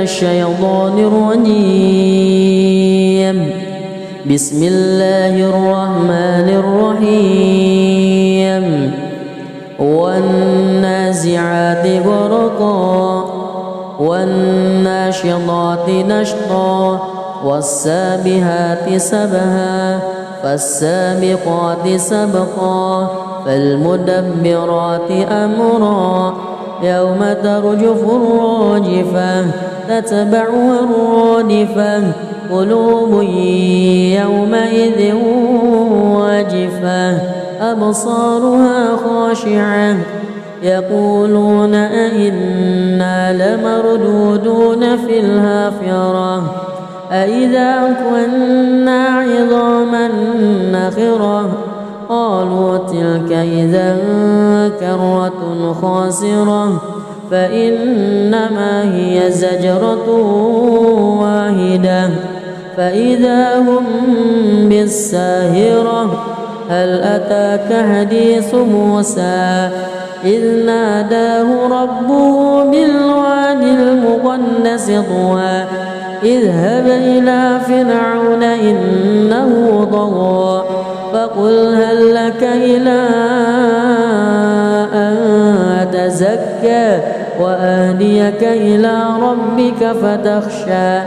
الشيطان الرجيم. بسم الله الرحمن الرحيم. والنازعات غرقا والناشطات نشطا والسابحات سبها فالسابقات سبقا فالمدبرات أمرا يوم ترجف الراجفة تتبعها الرادفة قلوب يومئذ واجفة أبصارها خاشعة يقولون أئنا لمردودون في الحافرة أئذا كنا عظاما نخرة قالوا تلك إذا كرة خاسرة فإنما هي زجرة واحدة فإذا هم بالساهرة هل أتاك حديث موسى إذ ناداه ربه بالواد المقدس طوى اذهب إلى فرعون إنه طغى فقل هل لك إلى أن تزكى وأهديك إلى ربك فتخشى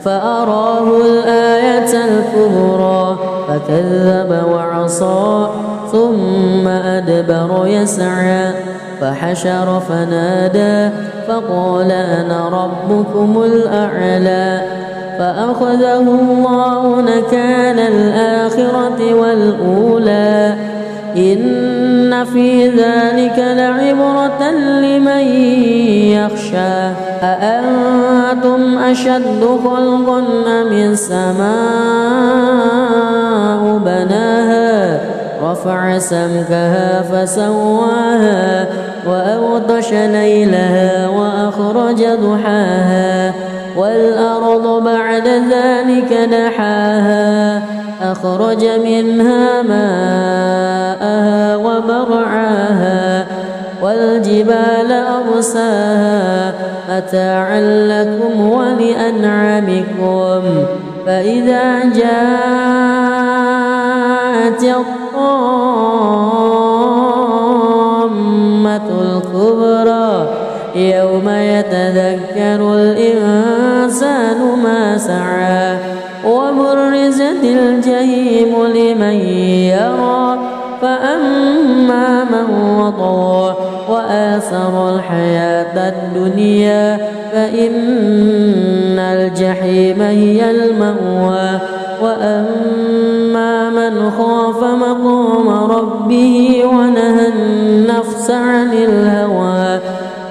فأراه الآية الكبرى فكذب وعصى ثم أدبر يسعى فحشر فنادى فقال أنا ربكم الأعلى فأخذه الله نكال الآخرة والأولى إن في ذلك لعبرة لمن يخشى أأنتم أشد خلقا أم السماء بناها رفع سمكها فسواها وأغطش ليلها وأخرج ضحاها والأرض بعد ذلك دحاها أخرج منها ماءها ومرعاها والجبال أرساها متاعا لكم ولأنعامكم فإذا جاءت الطامة الكبرى يوم يتذكر الإنسان ما سعى وبرزت الجحيم لمن يرى فأما من وطغى وآثر الحياة الدنيا فإن الجحيم هي المأوى وأما من خاف مقام ربه ونهى النفس عن الهوى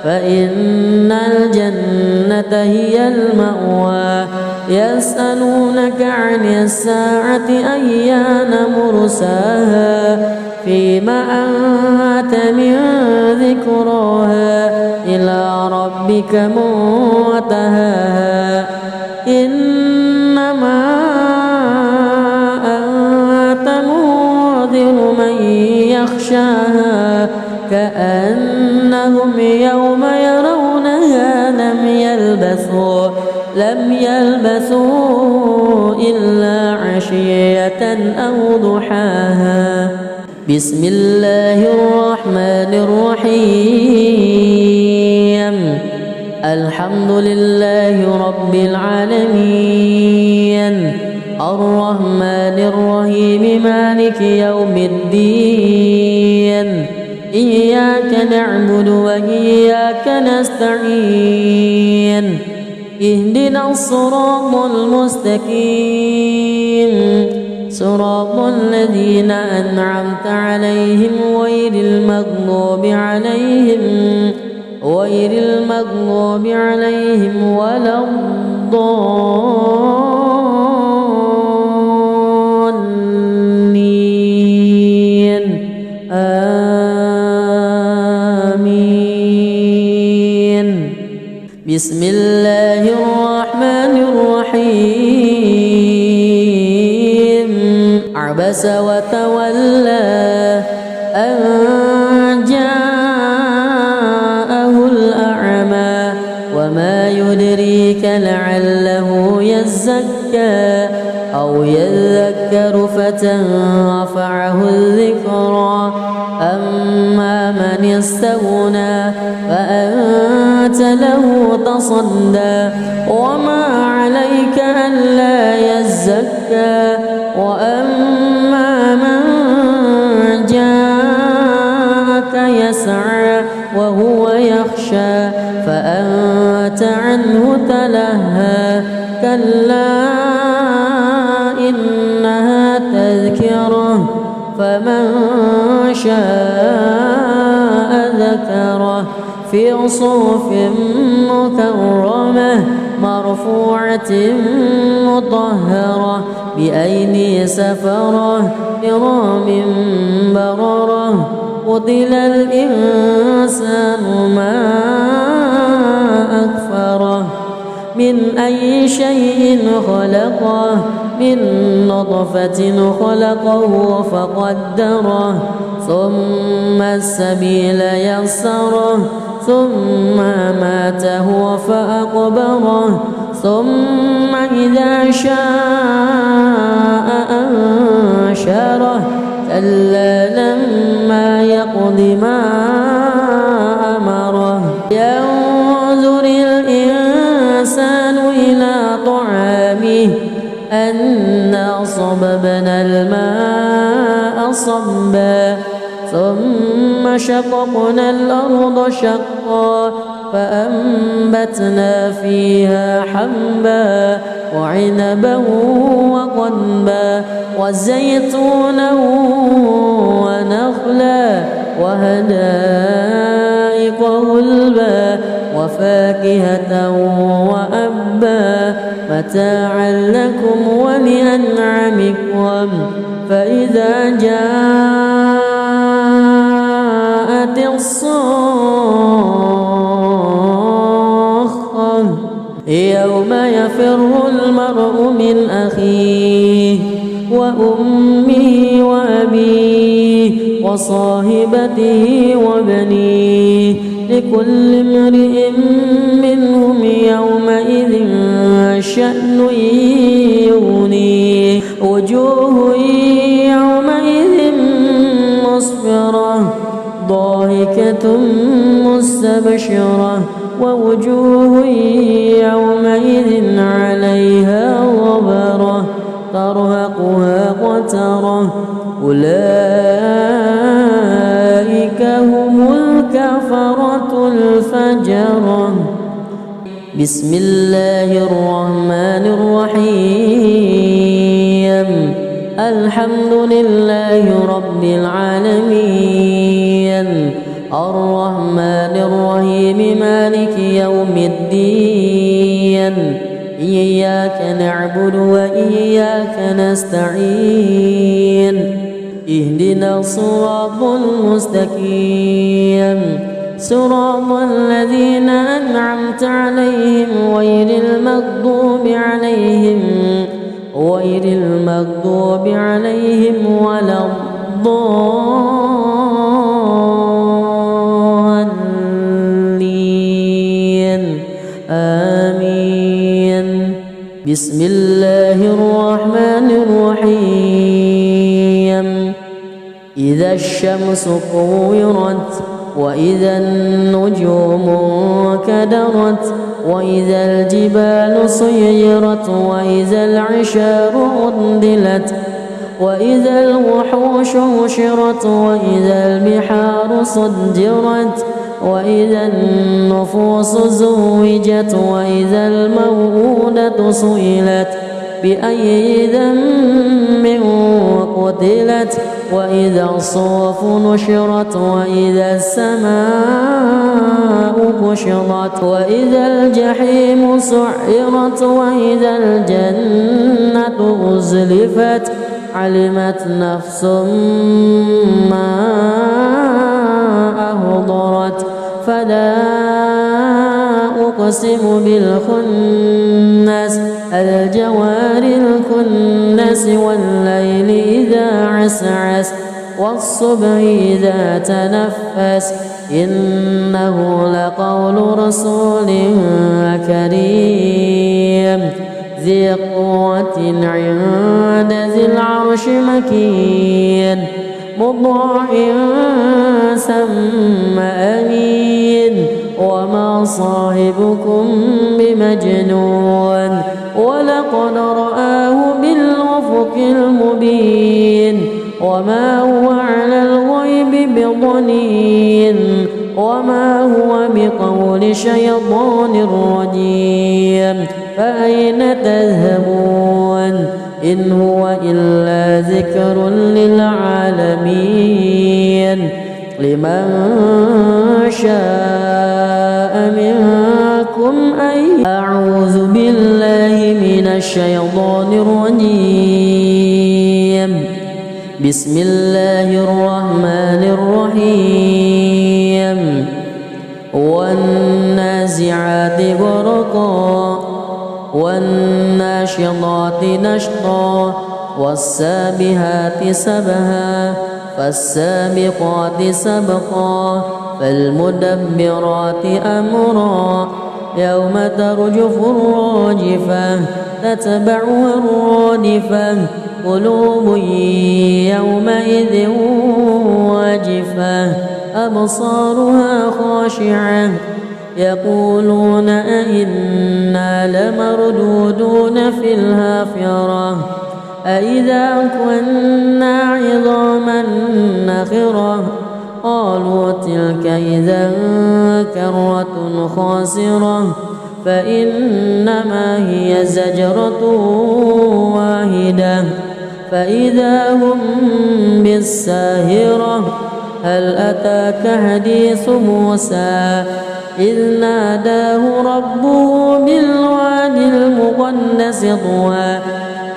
فإن الجنة هي المأوى يسألونك عن الساعة أيان مرساها فيما أنت من ذكراها إلى ربك منتهاها إنما أنت منذر من يخشاها كأنهم يوم يرونها لم يلبثوا إلا عشية أو ضحاها. بسم الله الرحمن الرحيم. الحمد لله رب العالمين الرحمن الرحيم مالك يوم الدين إياك نعبد وإياك نستعين اهدنا الصراط المستقيم صراط الذين أنعمت عليهم غير المغضوب عليهم ولا الضالين آمين. بسم الله الرحمن الرحيم. عبس وتولى أن جاءه الأعمى وما يدريك لعله يزكى أو يذكر فتنفعه الذكرى أما من استغنى فأنت له تصدى وما عليك ألا يزكى وأما من جاءك يسعى وهو يخشى فأنت عنه تلهى كلا إنها تذكرة فمن شاء ذكره في صحف مكرمة مرفوعة مطهرة بأيدي سفرة كرام بررة قتل الإنسان ما أكفره من أي شيء خلقه من نطفة خلقه فقدره ثم السبيل يسره ثم أماته فأقبره ثم إذا شاء أنشره كلا لما يقض ما أمره ينظر الإنسان إلى طعامه أنا صببنا الماء صبا ثم شققنا الأرض شقا فأنبتنا فيها حبا وعنبا وقضبا وزيتونا ونخلا وحدائق غلبا وفاكهة وأبا متاعا لكم ولأنعامكم فإذا جاءت الصاخة يوم يفر المرء من أخيه وأمه وأبيه وصاحبته وبنيه لكل امرئ منهم يومئذ شأن يغنيه وجوه يومئذ مسفرة ضاحكة مستبشرة ووجوه يومئذ عليها غبرة ترهقها قترة أولئك هم الكفرة الفجرة بسم الله الرحمن الرحيم الحمد لله رب العالمين الرحمن الرحيم مالك يوم الدين إياك نعبد وإياك نستعين اهدنا الصراط المستقيم صراط الذين أنعمت عليهم غير المغضوب عليهم ولا الضالين آمين بسم الله الرحمن الرحيم إذا الشمس كورت وإذا النجوم انكدرت وإذا الجبال سيرت وإذا العشار عطلت وإذا الوحوش حشرت وإذا البحار سجرت وإذا النفوس زوجت وإذا الموءودة سئلت بأي ذنب قتلت وإذا الصحف نشرت وإذا السماء كشطت وإذا الجحيم سعرت وإذا الجنة أزلفت علمت نفس ما أهضرت فلا أقسم بالخنس الجوار الكنس والليل إذا عسعس والصبح إذا تنفس إنه لقول رسول كريم ذي قوة عند ذي العرش مكين مطاع ثم أمين وما صاحبكم بمجنون ولقد رآه بالأفق المبين وما هو على الغيب بضنين وما هو بقول شيطان رجيم فأين تذهبون إن هو إلا ذكر للعالمين لمن شاء منكم أن أعوذ بالله من الشيطان الرجيم بسم الله الرحمن الرحيم والنازعات غرقا والناشطات نشطا والسابحات سبها فالسابقات سبقا فالمدبرات أمرا يوم ترجف الراجفة تتبعها الرادفة قلوب يومئذ واجفة أبصارها خاشعة يقولون أئنا لمردودون في الحافرة أئذا كنا عظاما نخرة قالوا تلك إذا كرة خاسرة فإنما هي زجرة واحدة فإذا هم بالساهرة هل أتاك حديث موسى إذ ناداه ربه بالوادي المقدس طوى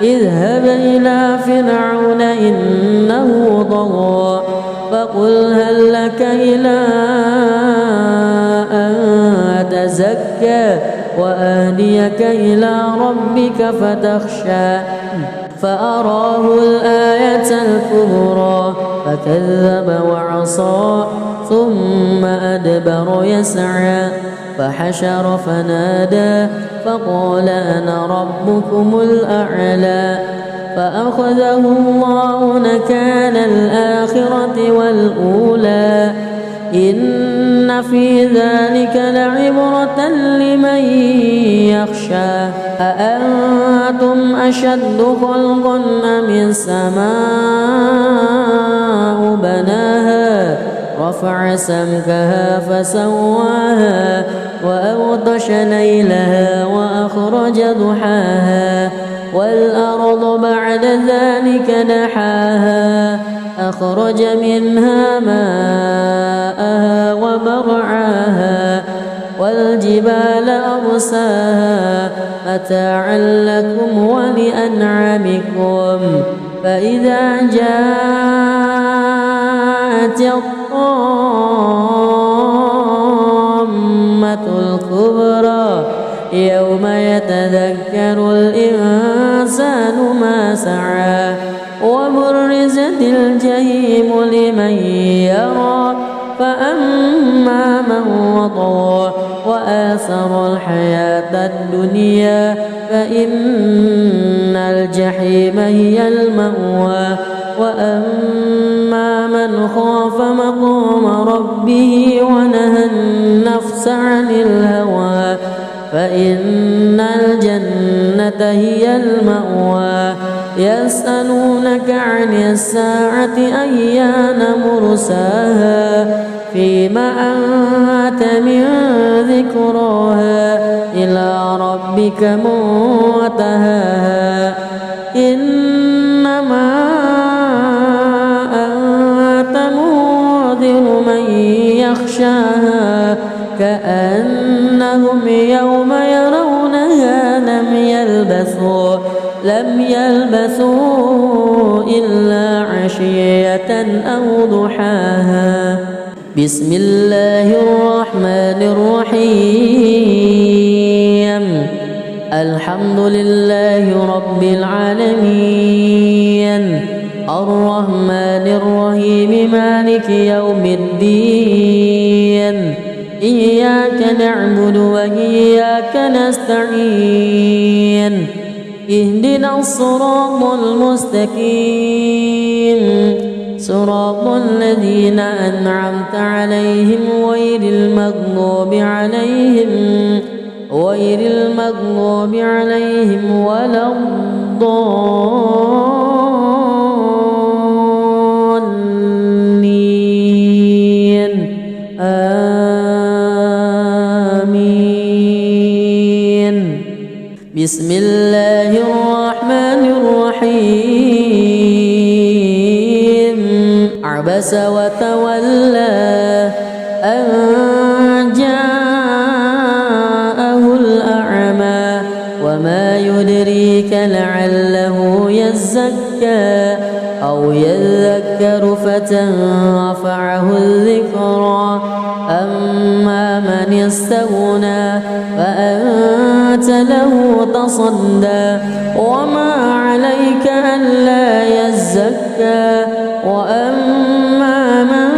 اذهب إلى فرعون إنه طغى فقل هل لك إلى أن تزكى وأهديك إلى ربك فتخشى فأراه الآية الكبرى فكذب وعصى ثم أدبر يسعى فحشر فنادى فقال أنا ربكم الأعلى فأخذه الله نكال الآخرة والأولى إن في ذلك لعبرة لمن يخشى أأنتم أشد خلقا أم السماء بناها رفع سمكها فسواها وأغطش ليلها وأخرج ضحاها والأرض بعد ذلك دحاها أخرج منها ماءها ومرعاها والجبال أرساها متاعا لكم ولأنعامكم فإذا جاءت الطامة الكبرى يوم يتذكر الإنسان ما سعى وبرزت الجحيم لمن يرى فأما من وطغى وآثر الحياة الدنيا فإن الجحيم هي المأوى وأما من خاف مقام ربه ونهى النفس عن الهوى فإن الجنة هي المأوى يسألونك عن الساعة أيان مرساها فيما أنت من ذكراها إلى ربك منتهاها إنما أنت منذر من يخشاها كأنهم يوم يرونها لم يلبثوا إلا عشية أو ضحاها بسم الله الرحمن الرحيم الحمد لله رب العالمين الرحمن الرحيم مالك يوم الدين إياك نعبد وإياك نستعين اهدنا الصراط المستقيم صراط الذين أنعمت عليهم غير المغضوب عليهم ولا الضالين آمين. بسم الله الرحمن الرحيم عبس وتولى أن جاءه الأعمى وما يدريك لعله يزكى أو يذكر فتنفعه الذكرى أما من استغنى فأنت له تصدى وما عليك ألا يزكى وأما من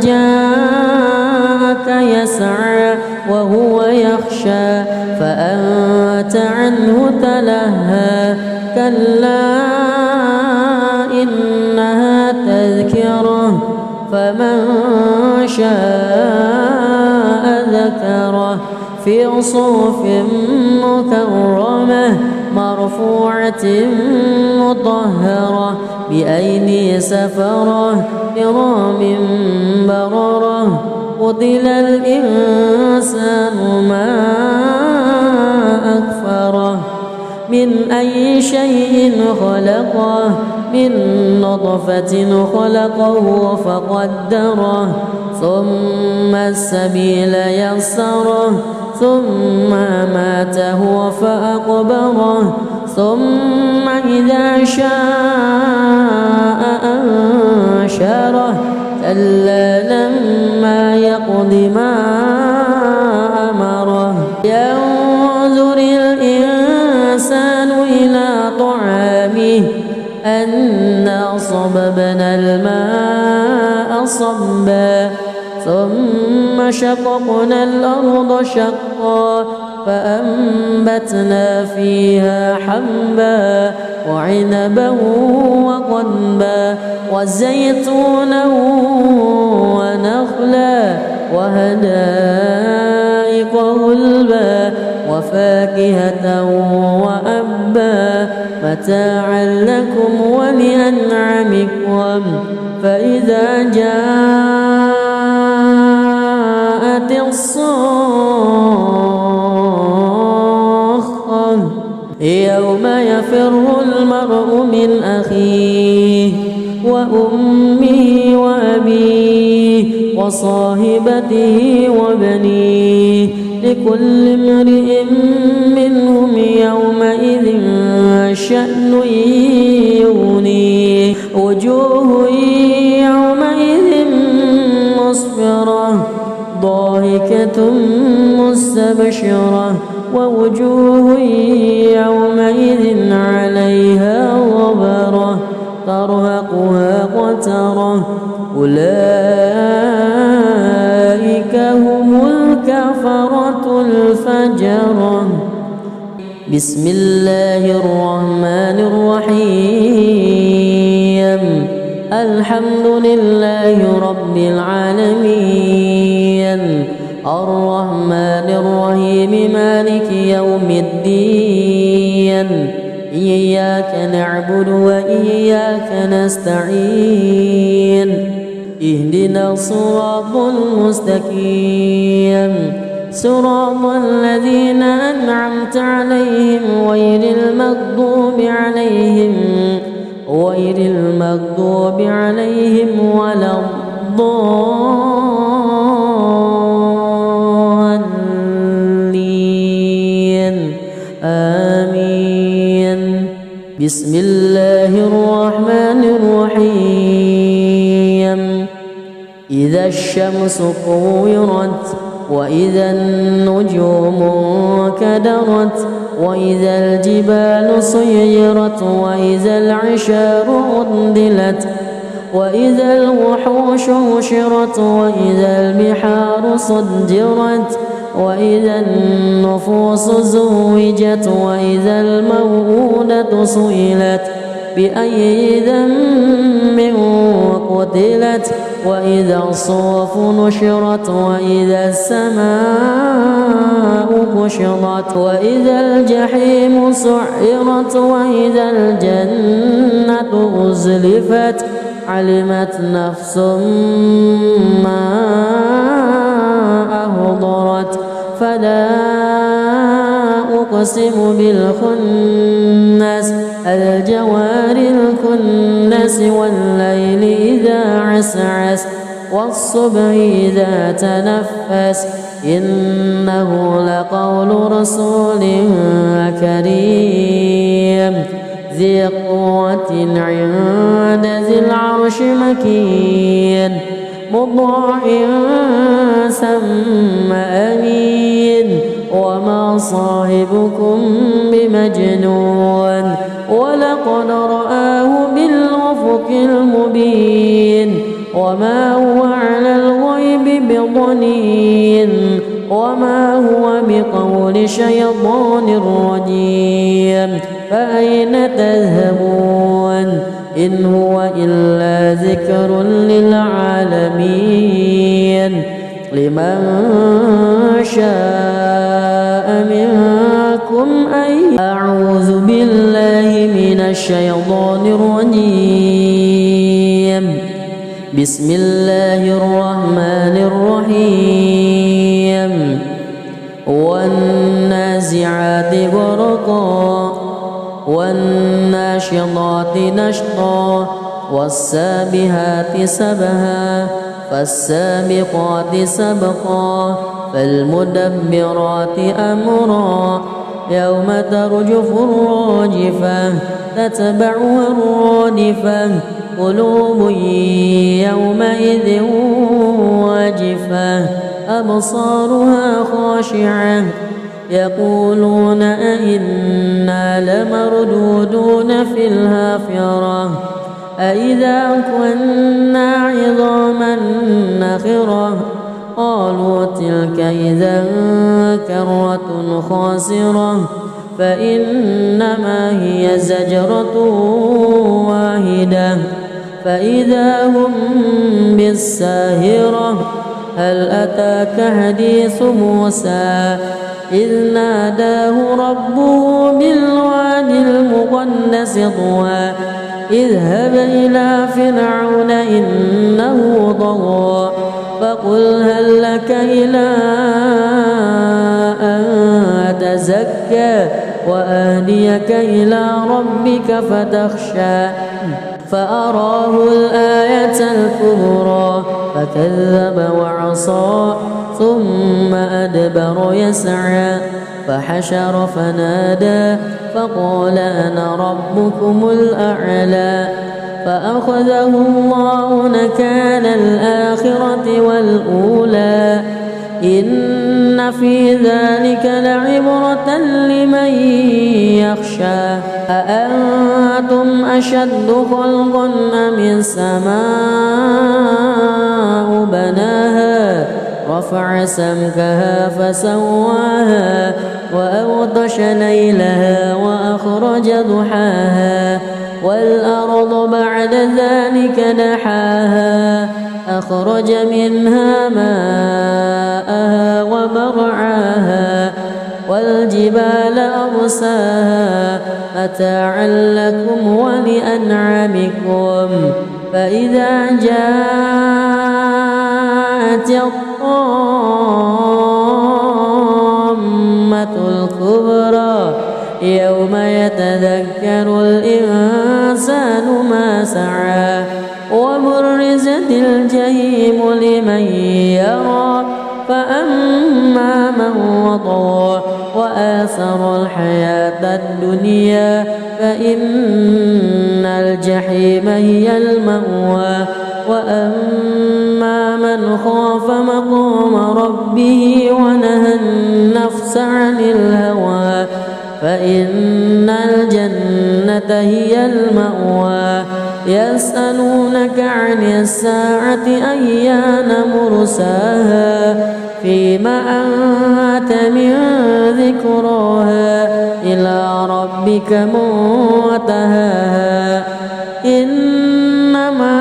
جاءك يسعى وهو يخشى فأنت عنه تلهى كلا إنها تذكرة فمن شاء ذكره في صحف مكرمة مرفوعة مطهرة بأيدي سفرة كرام بررة قتل الإنسان ما أكفره من أي شيء خلقه من نطفة خلقه فقدره ثم السبيل يسره ثم ماته فأقبره ثم إذا شاء أنشره كلا لما يقض ما أمره ينظر الإنسان إلى طعامه أنا صببنا الماء صبا ثم شققنا الأرض شقا فأنبتنا فيها حبا وعنبا وقضبا وزيتونا ونخلا وحدائق غلبا وفاكهة وأبا متاعا لكم ولأنعامكم فإذا جاءت الصاخة يوم يفر المرء من أخيه وأمه وأبيه وصاحبته وبنيه لكل امرئ منهم يومئذ شأن يغنيه وجوه يومئذ مسفرة ضاحكة مستبشرة ووجوه يومئذ عليها غبرة ترهقها قترة أولئك هم الكفرة الفجرة. بسم الله الرحمن الرحيم الحمد لله رب العالمين الرحمن الرحيم مالك يوم الدين إياك نعبد وإياك نستعين اهدنا الصراط المستقيم صراط الذين أنعمت عليهم غير المغضوب عليهم ولا الضالين آمين. بسم الله الرحمن الرحيم إذا الشمس كورت وإذا النجوم انكدرت وإذا الجبال سيرت وإذا العشار عطلت وإذا الوحوش حشرت وإذا البحار سجرت وإذا النفوس زوجت وإذا الموءودة سئلت بأي ذنب قتلت وإذا الصحف نشرت وإذا السماء كشطت وإذا الجحيم سعرت وإذا الجنة أزلفت علمت نفس ما أحضرت فلا أقسم بالخنس الجوار الكنس والليل إذا عسعس والصبح إذا تنفس إنه لقول رسول كريم ذي قوة عند ذي العرش مكين مطاع ثم أمين وما صاحبكم بمجنون ولقد رآه بالأفق المبين وما هو على الغيب بضنين وما هو بقول شيطان رجيم فأين تذهبون إن هو إلا ذكر للعالمين لمن شاء منكم أن أعوذ بالله من الشيطان الرجيم بسم الله الرحمن الرحيم والنازعات غرقا والناشطات نشطا والسابحات سبها فالسابقات سبقا فالمدبرات أمرا يوم ترجف الراجفة تتبعها الرادفة قلوب يومئذ واجفة أبصارها خاشعة يقولون أئنا لمردودون في الحافرة أئذا كنا عظاما نخرة قالوا تلك إذا كرة خاسرة فإنما هي زجرة واحدة فإذا هم بالساهرة هل أتاك حديث موسى إذ ناداه ربه بالواد المقدس طوى اذهب إلى فرعون إنه طغى فقل هل لك إلى أن تزكى وأهديك إلى ربك فتخشى فأراه الآية الكبرى فكذب وعصى ثم أدبر يسعى فحشر فنادى فقال أنا ربكم الأعلى فأخذه الله نكال الآخرة والأولى إن في ذلك لعبرة لمن يخشى أأنتم أشد خلقا أم السماء بناها رفع سمكها فسواها وأغطش ليلها وأخرج ضحاها والأرض بعد ذلك دحاها أخرج منها ماءها ومرعاها والجبال أرساها متاعا لكم ولأنعامكم فإذا جاءت الطامة الكبرى يوم يتذكر الإنسان ما سعى وبرزت الجحيم لمن يرى فأما من وطغى وآثر الحياة الدنيا فإن الجحيم هي المأوى وأما من خاف مقام ربه ونهى النفس عن الهوى فإن الجنة هي المأوى يسألونك عن الساعة أيان مرساها فيما أنت من ذكراها إلى ربك منتهاها إنما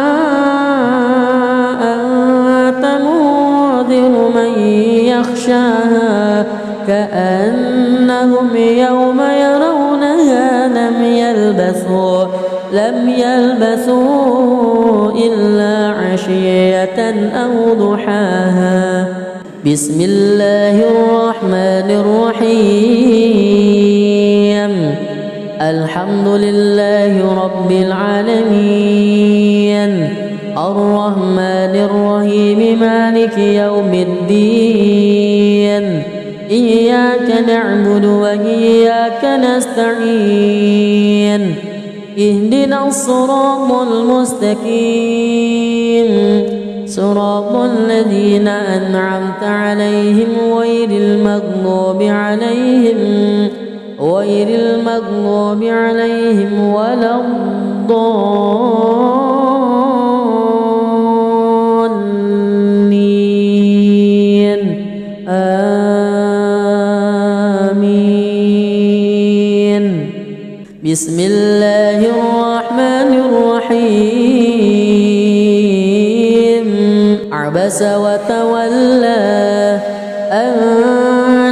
أنت منذر من يخشاها كأنهم يوم يرونها لم يلبثوا إلا عشية أو ضحاها. بسم الله الرحمن الرحيم. الحمد لله رب العالمين الرحمن الرحيم مالك يوم الدين إياك نعبد وإياك نستعين اهدنا الصراط المستقيم صراط الذين أنعمت عليهم غير المغضوب عليهم ولا الضالين آمين. بسم الله الرحمن الرحيم. عبس وتولى أن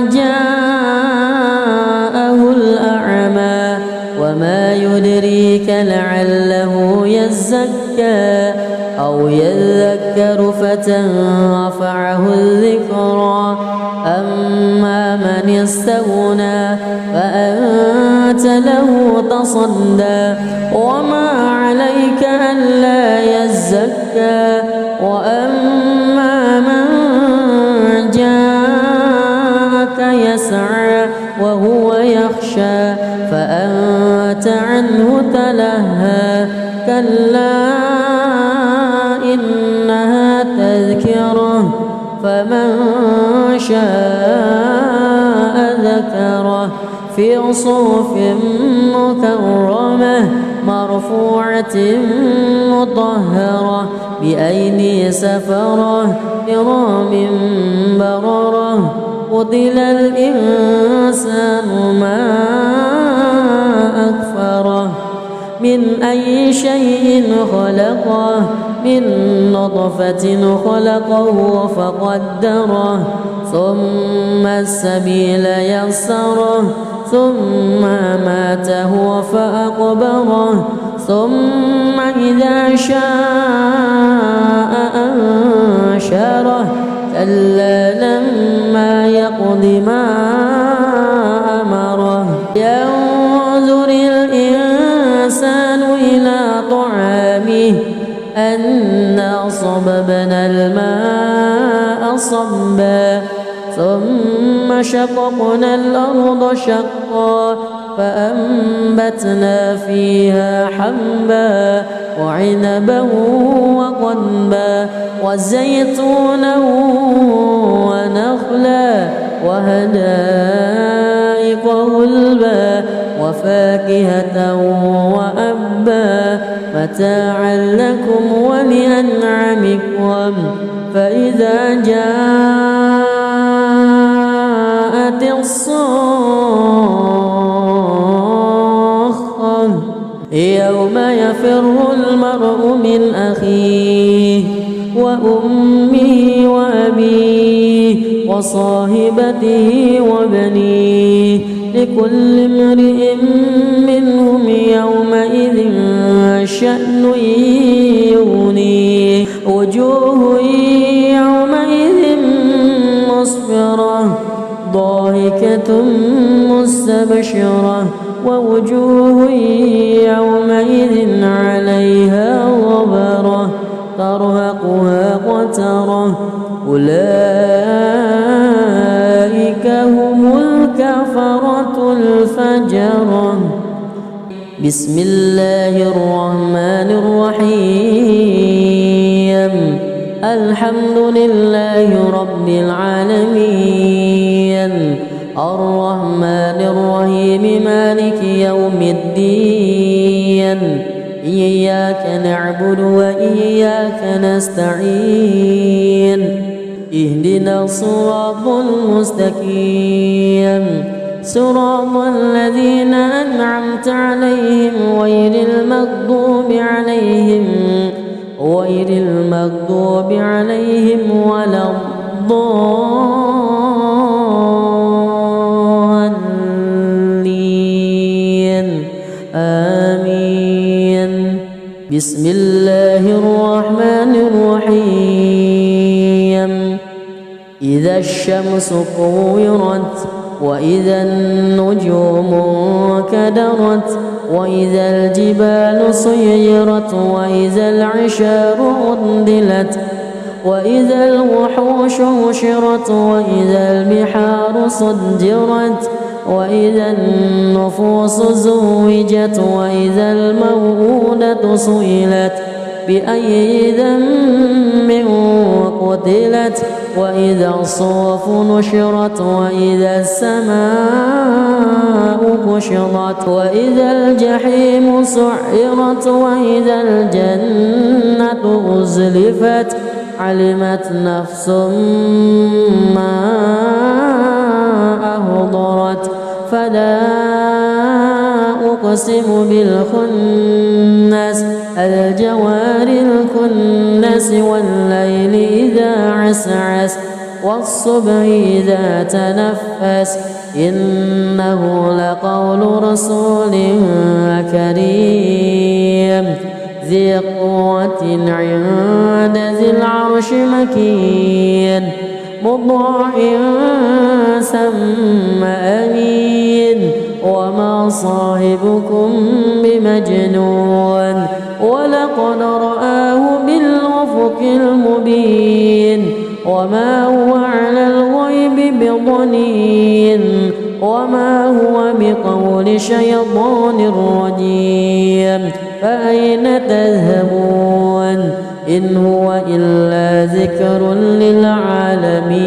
جاءه الأعمى وما يدريك لعله يزكى أو يذكر فتنفعه الذكرى أما من استغنى فأنت له تصدى وما عليك ألا يزكى وأما من جاءك يسعى وهو يخشى فأنت عنه تلهى كلا إنها تذكرة فمن شاء ذكره في صحف مكرمة مرفوعة مطهرة بأيدي سفرة كرام بررة. قتل الإنسان ما أكفره من أي شيء خلقه من نطفة خلقه فقدره ثم السبيل يسره ثم ماته فأقبره ثم إذا شاء أنشره كلا لما يقض ما أمره. ينظر الإنسان إلى طعامه أنا صببنا الماء صبا ثم شققنا الأرض شقا فأنبتنا فيها حبا وعنبا وقضبا وزيتونا ونخلا وحدائق غلبا وفاكهة وأبا متاعا لكم ولأنعامكم. فإذا جاءت الصاخة يوم يفر المرء من أخيه وأمه وأبيه وصاحبته وبنيه لكل امرئ منهم يومئذ شأن يغنيه. وجوه يومئذ مسفرة ضاحكة مستبشرة ووجوه يومئذ عليها غبرة ترهقها قترة أولئك هم الكفرة الفجرة. بسم الله الرحمن الرحيم. الحمد لله رب العالمين الرحمن الرحيم مالك يوم الدين إياك نعبد وإياك نستعين اهدنا الصراط المستقيم صراط الذين أنعمت عليهم غير المغضوب عليهم ولا الضالين آمين. بسم الله الرحمن الرحيم إذا الشمس كورت وإذا النجوم انكدرت وإذا الجبال سيرت وإذا العشار عطلت وإذا الوحوش حشرت وإذا البحار سجرت وإذا النفوس زوجت وإذا الموءودة سئلت بأي ذنب قتلت وإذا الصحف نشرت وإذا السماء كشطت وإذا الجحيم سعرت وإذا الجنة أزلفت علمت نفس ما أهضرت فلا أقسم بالخنس الجوار الكنس والليل إذا عسعس والصبح إذا تنفس إنه لقول رسول كريم ذي قوة عند ذي العرش مكين مطاع ثم أمين وما صاحبكم بمجنون ولقد رآه بالأفق المبين وما هو على الغيب بضنين وما هو بقول شيطان رجيم فأين تذهبون إن هو إلا ذكر للعالمين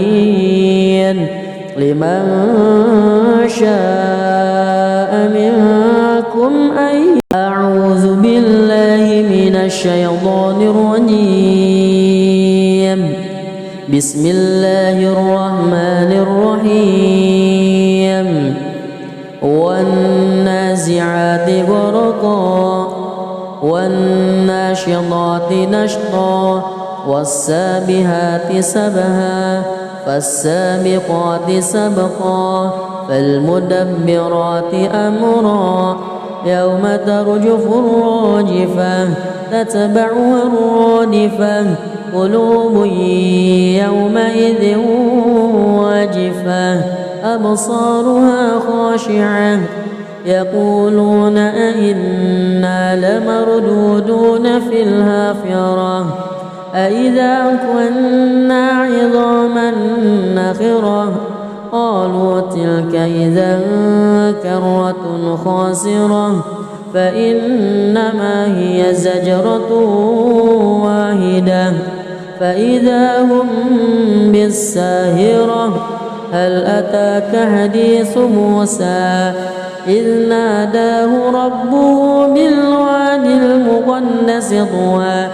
لمن شاء منكم أن أعوذ بالله من الشيطان الرجيم بسم الله الرحمن الرحيم والنازعات غرقا والناشطات نشطا والسابحات سبها فالسابقات سبقا فالمدبرات أمرا يوم ترجف الراجفة تتبعها الرادفة قلوب يومئذ واجفة أبصارها خاشعة يقولون أئنا لمردودون في الحافرة أئذا كنا عظاما نخرة قالوا تلك إذا كرة خاسرة فإنما هي زجرة واحدة فإذا هم بالساهرة هل أتاك حديث موسى إذ ناداه ربه بالواد المقدس طوى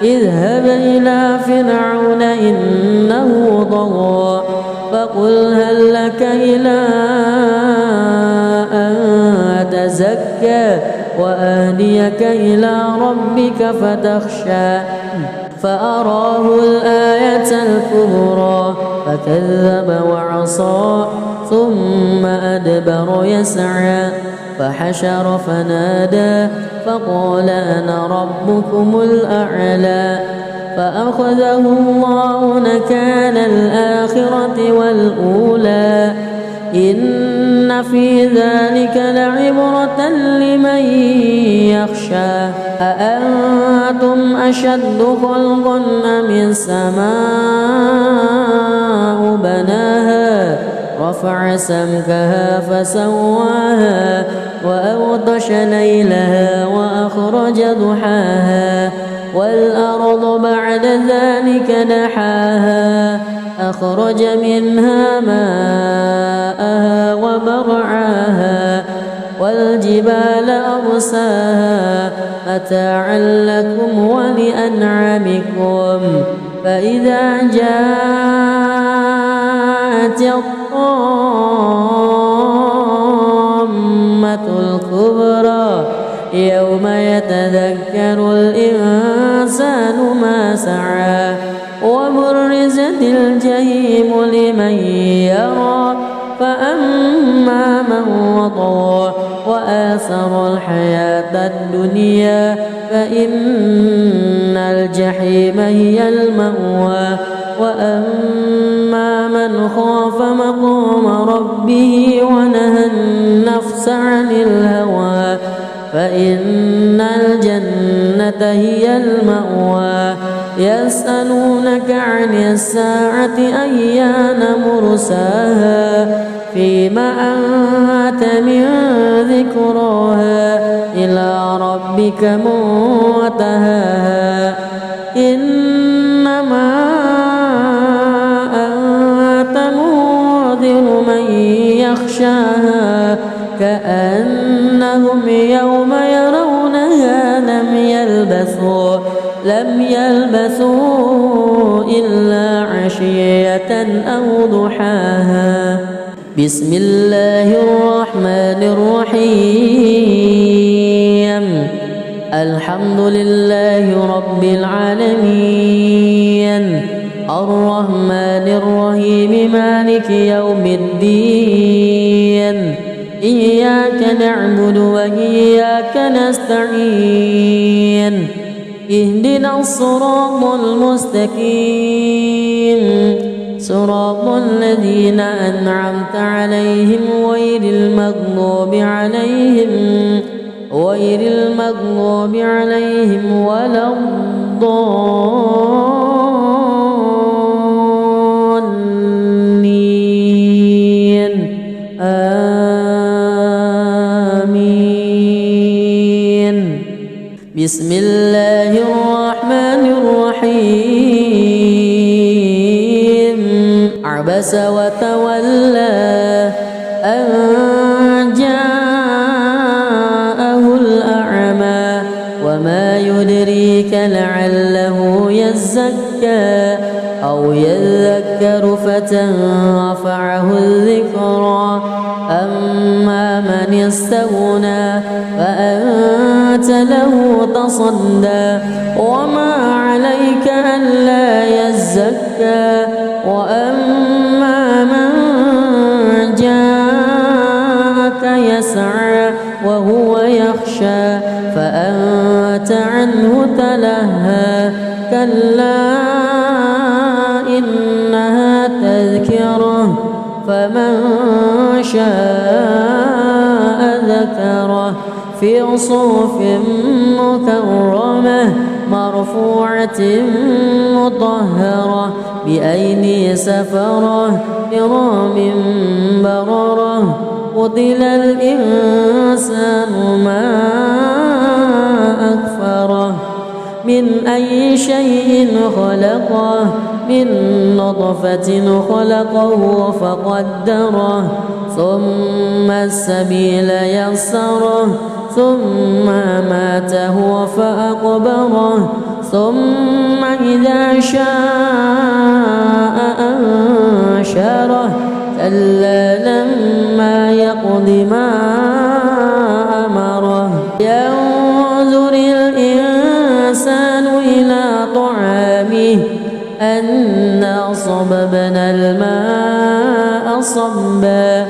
اذهب إلى فرعون إنه طغى فقل هل لك إلى أن تزكى وأهديك إلى ربك فتخشى فأراه الآية الكبرى فكذب وعصى ثم أدبر يسعى فحشر فنادى فقال أنا ربكم الأعلى فأخذه الله نكال الآخرة والأولى إن في ذلك لعبرة لمن يخشى أأنتم أشد خلقا أم السماء بناها رفع سمكها فسواها وأغطش ليلها وأخرج ضحاها والأرض بعد ذلك دحاها أخرج منها ماءها ومرعاها والجبال أرساها متاعا لكم ولأنعامكم فإذا جاءت الطامة الكبرى يوم يتذكر الإنسان ما سعى وبرزت الجحيم لمن يرى فأما من وطغى وآثر الحياة الدنيا فإن الجحيم هي المأوى وأما من خاف مقام ربه ونهى النفس عن الهوى فإن الجنة هي المأوى يسألونك عن الساعة أيان مرساها فيما أنت من ذكراها إلى ربك منتهاها إنما أنت منذر من يخشاها كأنهم يوم يرونها لم يلبثوا إلا عشية أو ضحاها بسم الله الرحمن الرحيم الحمد لله رب العالمين الرحمن الرحيم مالك يوم الدين إياك نعبد وإياك نستعين اهدنا الصراط المستقيم صراط الذين أنعمت عليهم غير المغضوب عليهم ولا الضالين آمين بسم الله الرحمن الرحيم عبس وتولى أن جاءه الأعمى وما يدريك لعله يزكى أو يذكر فتنفعه الذكرى أما من استغنى فأنت له تصدى وما عليك ألا يزكى وأما من جاءك يسعى وهو يخشى فأنت عنه تلهى كلا إنها تذكرة فمن شاء ذكره في صحف مكرمة مرفوعة مطهرة بأيدي سفرة كرام بررة قتل الإنسان ما أكفره من أي شيء خلقه من نطفة خلقه فقدره ثم السبيل يسره ثم ماته فأقبره ثم إذا شاء أنشره كلا لما يقض ما أمره ينظر الإنسان إلى طعامه أنا صببنا الماء صبا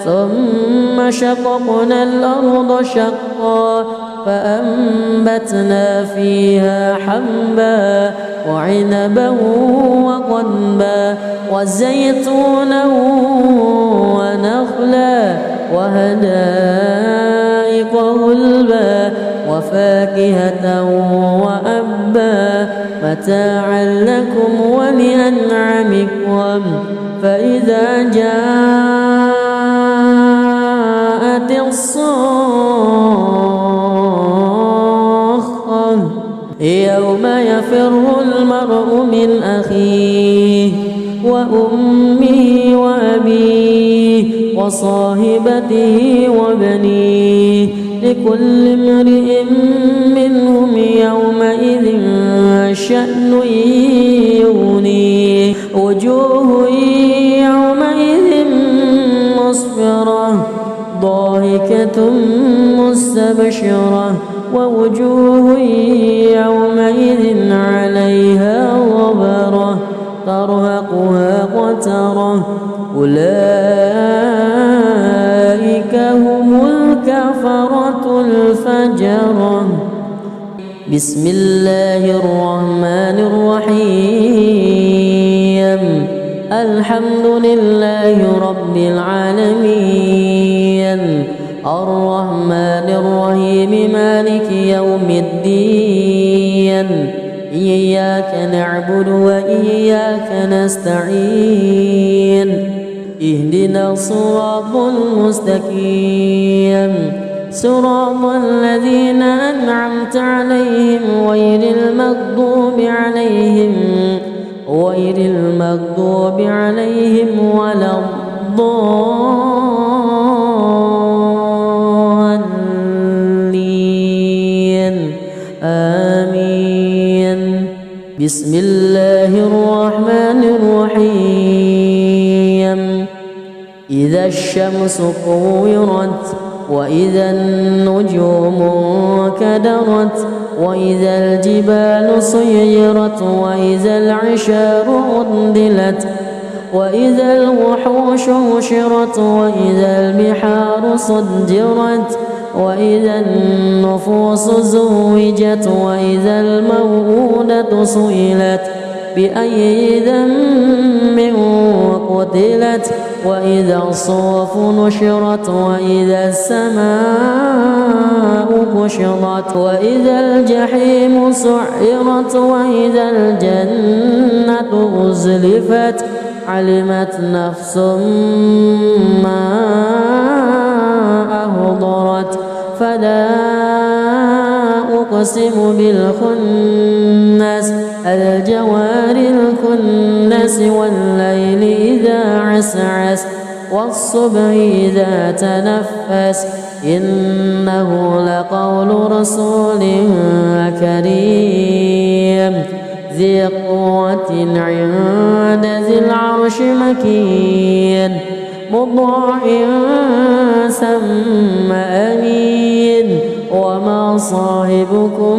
ثم شققنا الأرض شقا فأنبتنا فيها حبا وعنبا وقضبا وزيتونا ونخلا وحدائق غلبا وفاكهة وأبا متاعا لكم ولأنعامكم فإذا جاءت الصاخة يوم يفر المرء من أخيه وأمه وأبيه وصاحبته وبنيه لكل امرئ منهم يومئذ شأن يغنيه وجوه يومئذ مسفرة ضاحكة مستبشرة ووجوه يومئذ عليها غبرة ترهقها قترة أولئك هم الكفرة الفجرة. بسم الله الرحمن الرحيم الحمد لله رب العالمين الرحمن الرحيم مالك يوم الدين إياك نعبد وإياك نستعين اهدنا الصراط المستقيم صراط الذين أنعمت عليهم غير المغضوب عليهم ولا الضالين آمين. بسم الله الرحمن الرحيم إذا الشمس كورت وإذا النجوم انكدرت وإذا الجبال سيرت وإذا العشار عطلت وإذا الوحوش حشرت وإذا البحار سجرت وإذا النفوس زوجت وإذا الموءودة سئلت بأي ذنب قتلت وإذا الصحف نشرت وإذا السماء كشطت وإذا الجحيم سعرت وإذا الجنة أزلفت علمت نفس ما أحضرت فلا أقسم بالخنس الجوار الكنس والليل إذا عسعس والصبح إذا تنفس إنه لقول رسول كريم ذي قوة عند ذي العرش مكين مطاع ثم أمين وما صاحبكم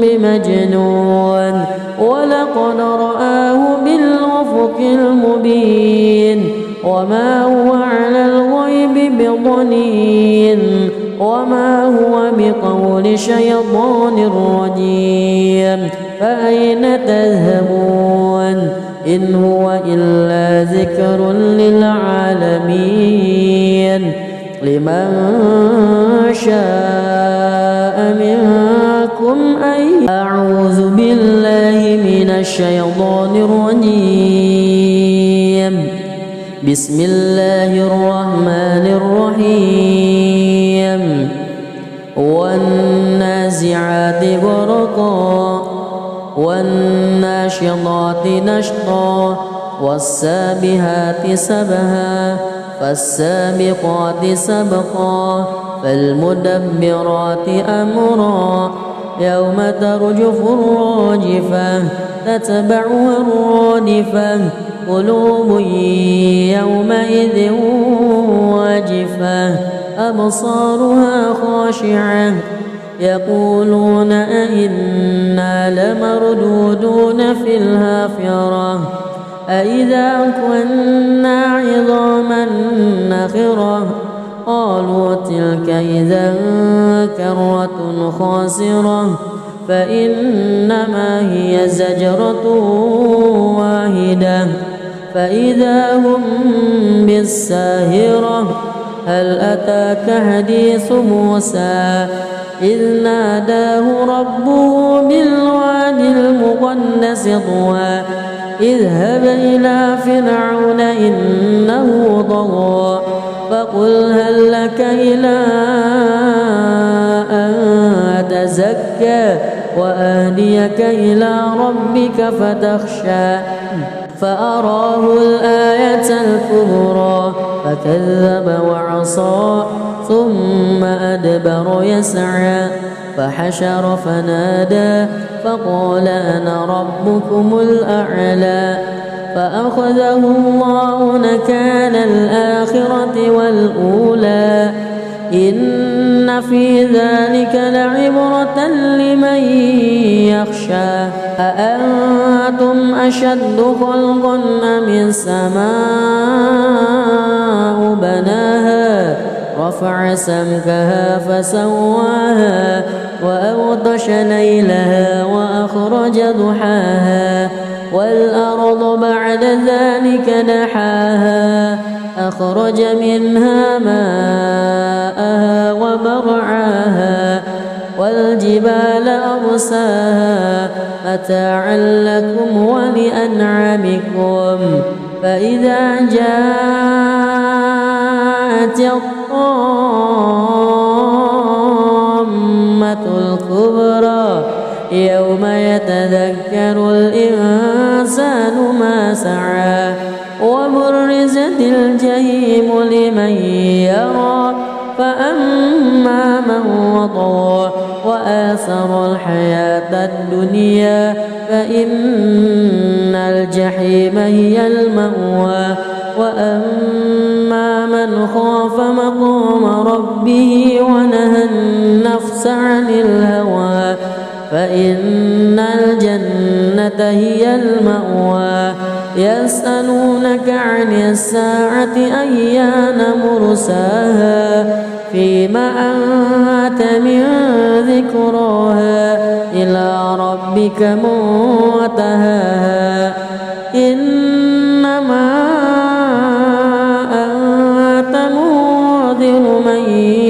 بمجنون ولقد رآه بالأفق المبين وما هو على الغيب بضنين وما هو بقول شيطان رجيم فأين تذهبون إن هو إلا ذكر للعالمين لمن شاء منكم أن أعوذ بالله من الشيطان الرجيم بسم الله الرحمن الرحيم والنازعات غرقا والناشطات نشطا والسابحات سبها فالسابقات سبقا فالمدبرات أمرا يوم ترجف الراجفة تتبعها الرادفة قلوب يومئذ واجفة أبصارها خاشعة يقولون أئنا لمردودون في الحافرة أئذا كنا عظاما نخرة قالوا تلك إذا كرة خاسرة فإنما هي زجرة واحدة فإذا هم بالساهرة هل أتاك حديث موسى إذ ناداه ربه بالوادي المقدس طوى اذهب إلى فرعون إنه طغى فقل هل لك إلى أن تزكى وأهديك إلى ربك فتخشى فأراه الآية الكبرى فكذب وعصى ثم أدبر يسعى فحشر فنادى فقال أنا ربكم الأعلى فأخذه الله نكال الآخرة والأولى إن في ذلك لعبرة لمن يخشى أأنتم أشد خلقا أم السماء بناها رفع سمكها فسواها وأغطش ليلها وأخرج ضحاها والأرض بعد ذلك دحاها أخرج منها ماءها ومرعاها والجبال أرساها متاعا لكم ولأنعامكم فإذا جاءت الطامة الكبرى يوم يتذكر الإنسان ما سعى وبرزت الجحيم لمن يرى فأما من وطغى وآثر الحياة الدنيا فإن الجحيم هي المأوى وأما من خاف مقام ربه ونهى النفس عن الهوى فإن الجنة هي المأوى يسألونك عن الساعة أيان مرساها فيما أنت من ذكراها إلى ربك منتهاها إنما أنت منذر من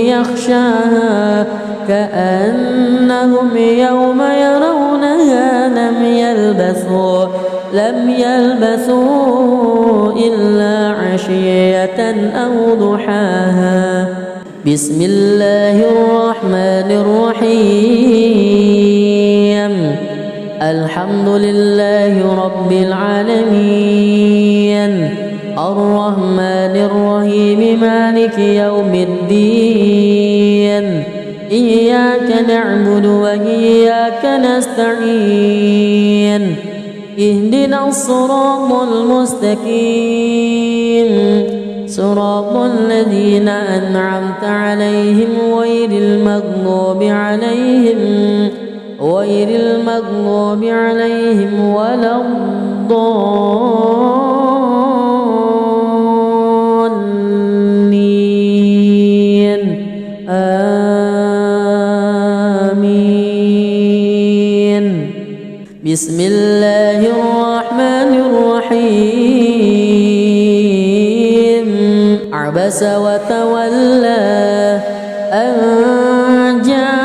يخشاها كأنهم يوم يرونها لم يلبثوا إلا عشية أو ضحاها بسم الله الرحمن الرحيم الحمد لله رب العالمين الرحمن الرحيم مالك يوم الدين إياك نعبد وإياك نستعين اهدنا الصراط المستقيم صراط الذين أنعمت عليهم غير المغضوب عليهم ولا الضالين آمين بسم الله الرحمن الرحيم عبس وتولى أن جاءه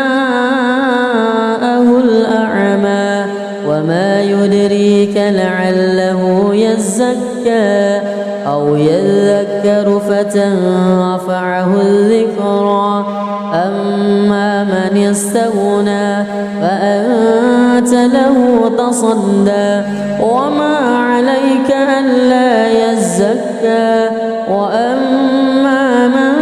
الأعمى وما يدريك لعله يزكى أو يذكر فتنفعه الذكرى أما من استغنى فأنت له تصدى وما عليك ألا يزكى وأما من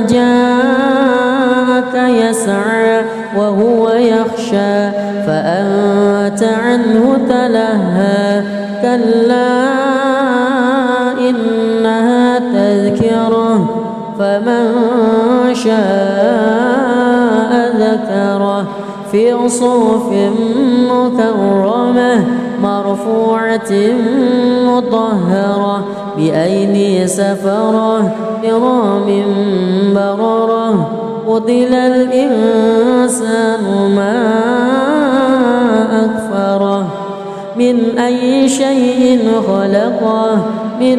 جاءك يسعى وهو يخشى فأنت عنه تلهى كلا إنها تذكرة فمن شاء ذكره في صحف مكرمة مرفوعة مطهرة بأيدي سفرة كرام بررة قتل الإنسان ما أكفره من أي شيء خلقه من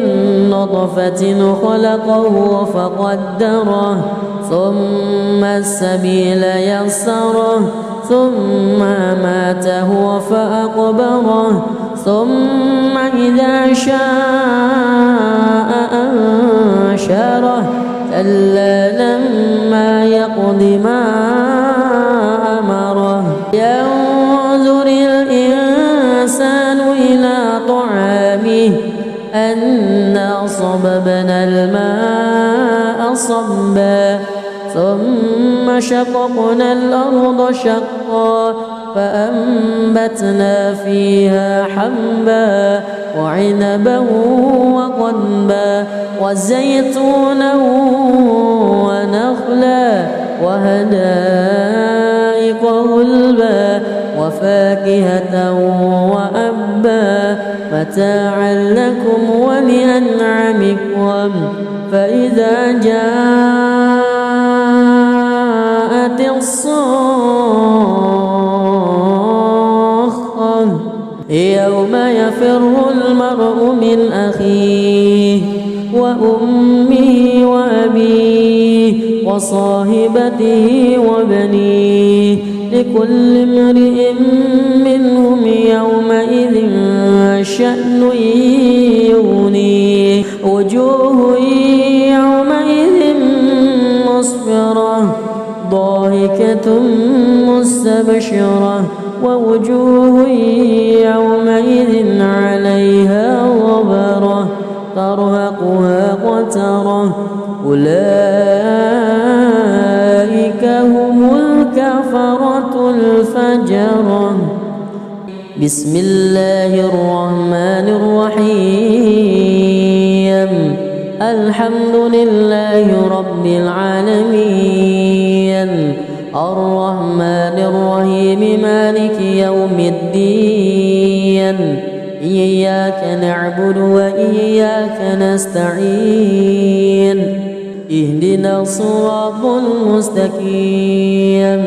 نطفة خلقه فقدره ثم السبيل يسره ثم ماته فأقبره ثم إذا شاء أنشره كلا لما يقض ما أمره ينظر الإنسان إلى طعامه أنا صببنا فصببنا الماء صبا ثم شققنا الأرض شقا فأنبتنا فيها حبا وعنبا وقضبا وزيتونا ونخلا وحدائق غلبا وفاكهة وأبا متاعا لكم ولأنعامكم فإذا جاءت الصاخة يوم يفر المرء من أخيه وأمه وأبيه وصاحبته وبنيه لكل امرئ منهم يومئذ شأن يغنيه وجوه يومئذ مسفرة ضاحكة مستبشرة ووجوه يومئذ عليها غبرة ترهقها قترة أولئك هم الكفرة الفجرة. بسم الله الرحمن الرحيم الحمد لله رب العالمين الرحمن الرحيم مالك يوم الدين إياك نعبد وإياك نستعين اهدنا الصراط المستقيم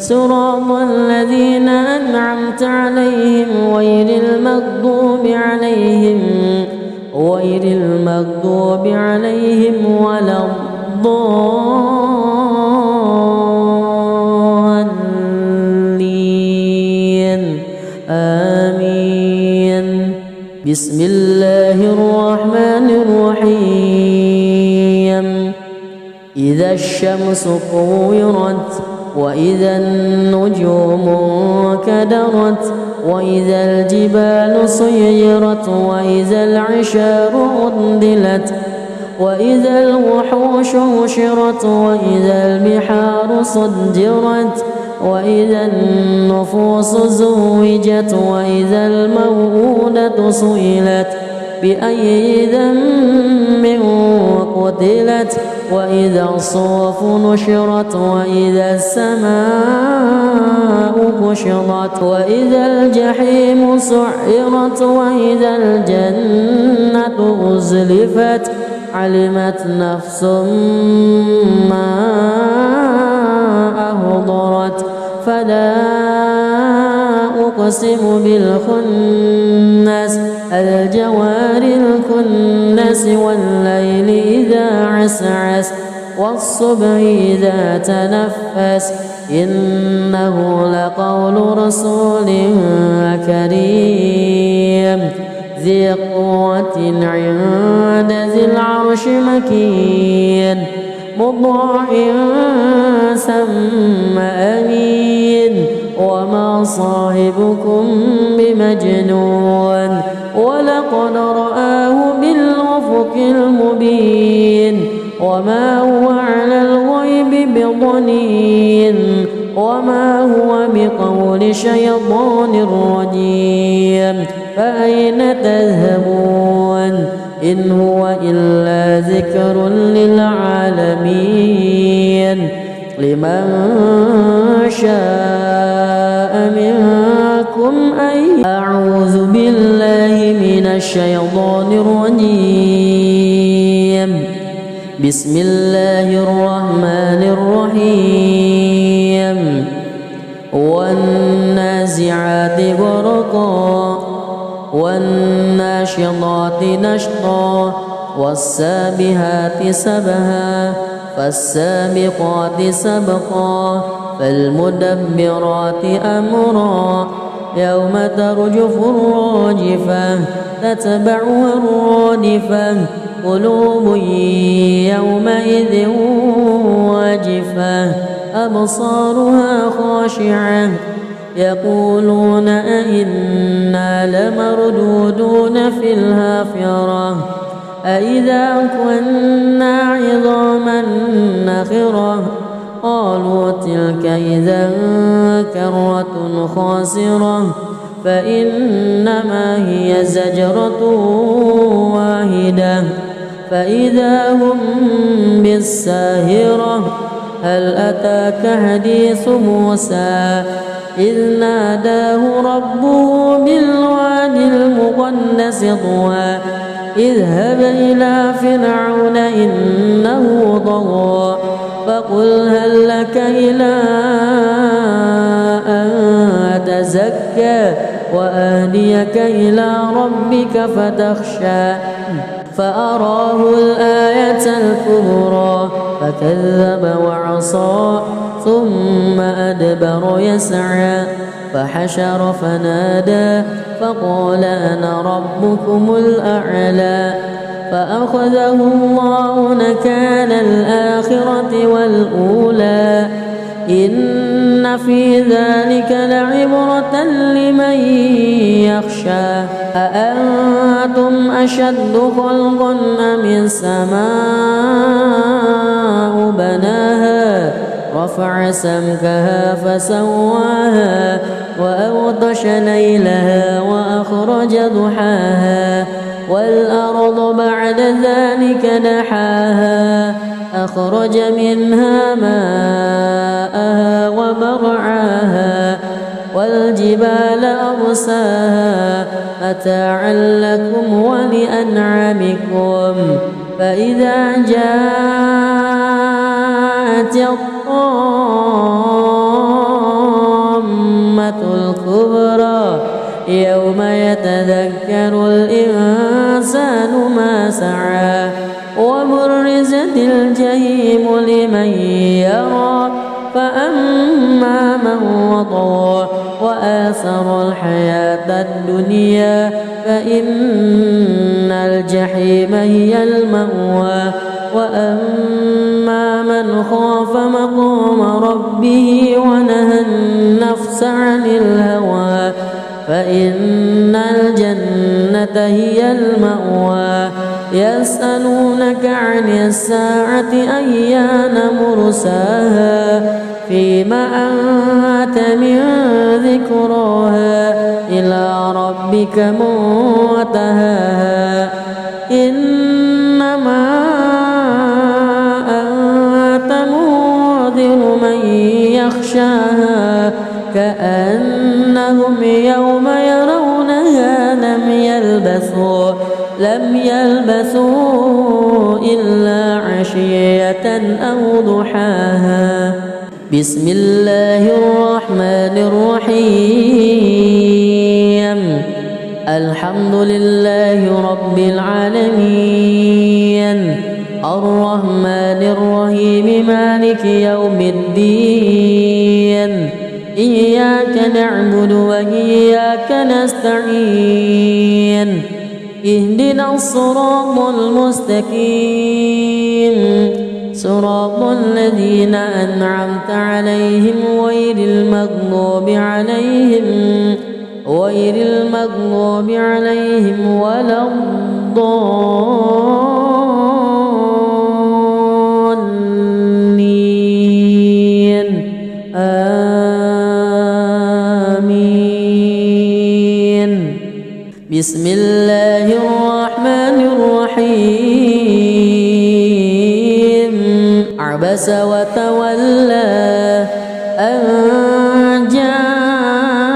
صراط الذين أنعمت عليهم غير المغضوب عليهم ولا الضالين آمين. بسم الله الرحمن الرحيم إذا الشمس كورت وإذا النجوم انكدرت وإذا الجبال سيرت وإذا العشار عطلت وإذا الوحوش حشرت وإذا البحار سجرت وإذا النفوس زوجت وإذا الموءودة سئلت بأي ذنب قتلت وإذا الصحف نشرت وإذا السماء كشطت وإذا الجحيم سعرت وإذا الجنة أزلفت علمت نفس ما أهضرت فلا أقسم بالخنس الجوار الكنس والليل إذا عسعس والصبح إذا تنفس إنه لقول رسول كريم ذي قوة عند ذي العرش مكين مطاع ثم أمين وما صاحبكم بمجنون ولقد رآه بالأفق المبين وما هو على الغيب بضنين وما هو بقول شيطان رجيم فأين تذهبون إن هو إلا ذكر للعالمين لمن شاء منكم أن أعوذ بالله من الشيطان الرجيم بسم الله الرحمن الرحيم والنازعات غرقا والناشطات نشطا والسابحات سبها فالسابقات سبقا فالمدبرات أمرا يوم ترجف الراجفة تتبعها الرادفة قلوب يومئذ واجفة أبصارها خاشعة يقولون أئنا لمردودون في الحافرة أإذا كنا عظاما نخرة قالوا تلك إذا كرة خاسرة فإنما هي زجرة واحدة فإذا هم بالساهرة هل أتاك حديث موسى إذ ناداه ربه بالواد المقدس طوى اذهب إلى فرعون إنه طغى فقل هل لك إلى أن تزكى وأهديك إلى ربك فتخشى فأراه الآية الكبرى فكذب وعصى ثم أدبر يسعى فحشر فنادى فقال أنا ربكم الأعلى فأخذه الله نكال الآخرة والأولى إن في ذلك لعبرة لمن يخشى أأنتم أشد خلقا أم السماء بناها رفع سمكها فسواها وأغطش ليلها وأخرج ضحاها والأرض بعد ذلك دحاها أخرج منها ماءها ومرعاها والجبال أرساها متاعا لكم ولأنعامكم فإذا جاءت الطامة الكبرى يوم يتذكر الإنسان ما سعى وبرزت الجحيم لمن يرى فأما من وطغى وآثر الحياة الدنيا فإن الجحيم هي المأوى وأما من خاف مقام ربه ونهى النفس عن الهوى فإن الجنة هي المأوى يسألونك عن الساعة أيان مرساها فيما أنت من ذكراها إلى ربك منتهاها إنما أنت منذر من يخشاها كأنهم يوم يرونها لم يلبثوا إلا عشية أو ضحاها بسم الله الرحمن الرحيم الحمد لله رب العالمين الرحمن الرحيم مالك يوم الدين إياك نعبد وإياك نستعين اهدنا الصراط المستقيم صراط الذين أنعمت عليهم غير المغضوب عليهم ولا الضالين آمين بسم الله الرحمن الرحيم عبس وتولى أن جاءه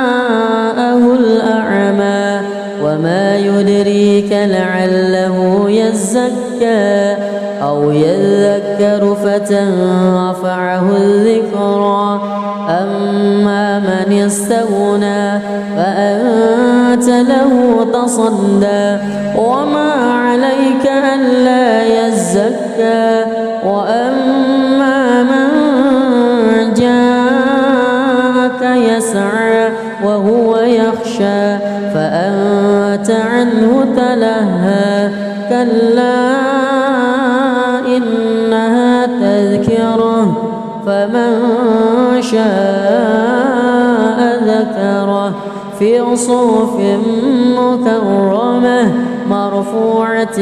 الأعمى وما يدريك لعله يزكى أو يذكر فتنفعه الذكرى أما من استغنى فأنت له تصدى وما عليك ألا يزكى وأما من جاءك يسعى وهو يخشى فأنت عنه تلهى كلا إنها تذكرة فمن شاء ذكره في صحف مكرمة مرفوعة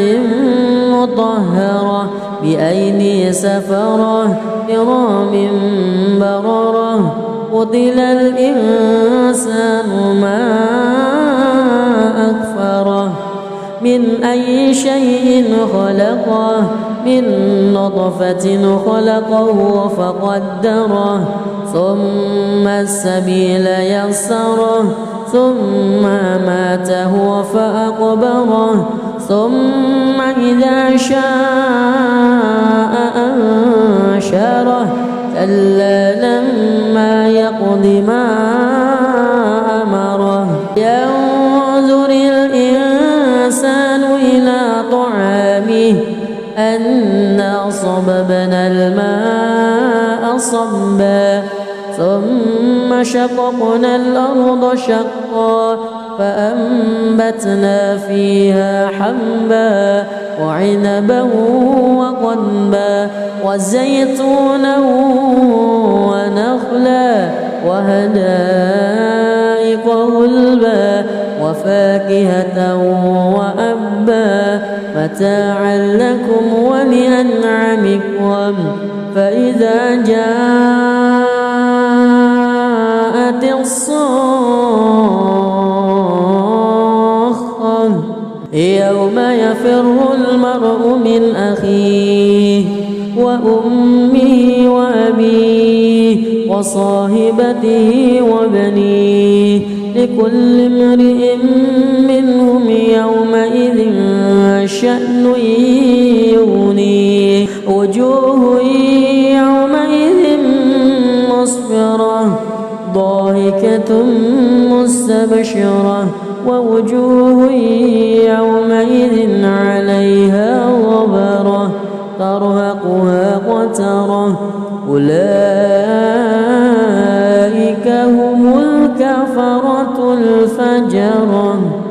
مطهرة بأيدي سفرة كرام بررة قتل الإنسان ما أكفره من أي شيء خلقه من نطفة خلقه فقدره ثم السبيل يسره ثم ماته فأقبره ثم إذا شاء أنشره كلا لما يقض ما أمره ينظر الإنسان إلى طعامه أنا صببنا الماء صبا ثم شققنا الأرض شقا فأنبتنا فيها حبا وعنبا وقضبا وزيتونا ونخلا وحدائق غلبا وفاكهة وأبا متاعا لكم ولأنعامكم فإذا جاءت الصاخة يوم يفر المرء من أخيه وأمه وأبيه وصاحبته وبنيه لكل امرئ منهم يومئذ شأن يغنيه وجوه يومئذ مسفرة ضاحكة مستبشرة ووجوه يومئذ عليها غبرة ترهقها قترة أولئك هم الكفرة الفجرة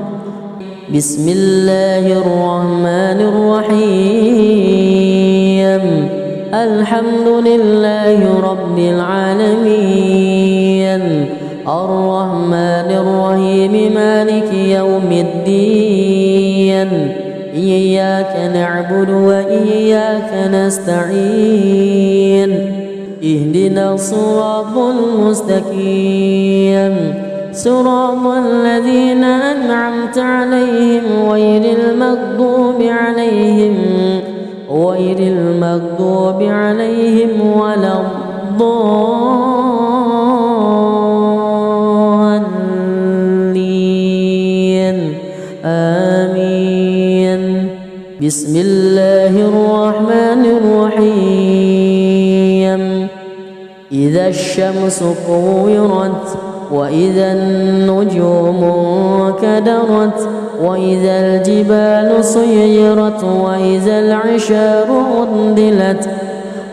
بسم الله الرحمن الرحيم الحمد لله رب العالمين الرحمن الرحيم مالك يوم الدين إياك نعبد وإياك نستعين اهدنا الصراط المستقيم صراط الذين أنعمت عليهم غير المغضوب عليهم ولا الضالين آمين بسم الله الرحمن الرحيم إذا الشمس كورت وإذا النجوم كدرت وإذا الجبال سيرت وإذا العشار عطلت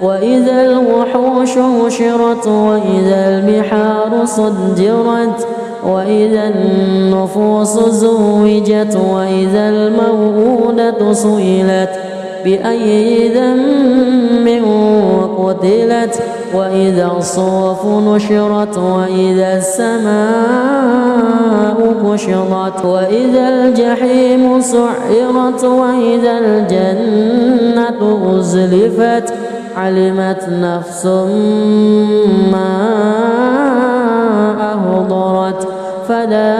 وإذا الوحوش حشرت وإذا البحار سجرت وإذا النفوس زوجت وإذا الموءودة سئلت بأي ذنب قتلت وإذا الصحف نشرت وإذا السماء كشطت وإذا الجحيم سعرت وإذا الجنة أزلفت علمت نفس ما أهضرت فلا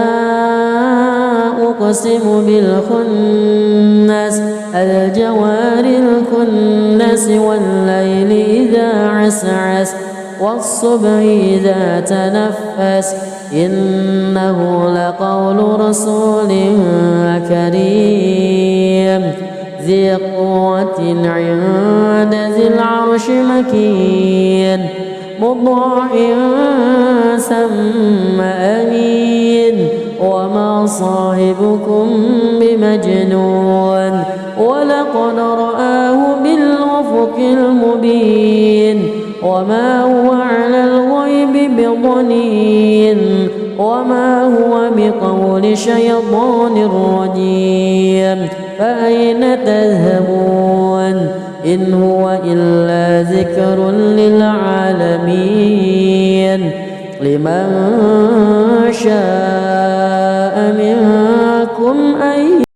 أقسم بالخنس الجوار الكنس والليل إذا عسعس والصبح إذا تنفس إنه لقول رسول كريم ذي قوة عند ذي العرش مكين مطاع ثم أمين وما صاحبكم بمجنون ولقد رآه بالأفق المبين وما هو على الغيب بضنين وما هو بقول شيطان رجيم فأين تذهبون إن هو إلا ذكر للعالمين لمن شاء منكم أن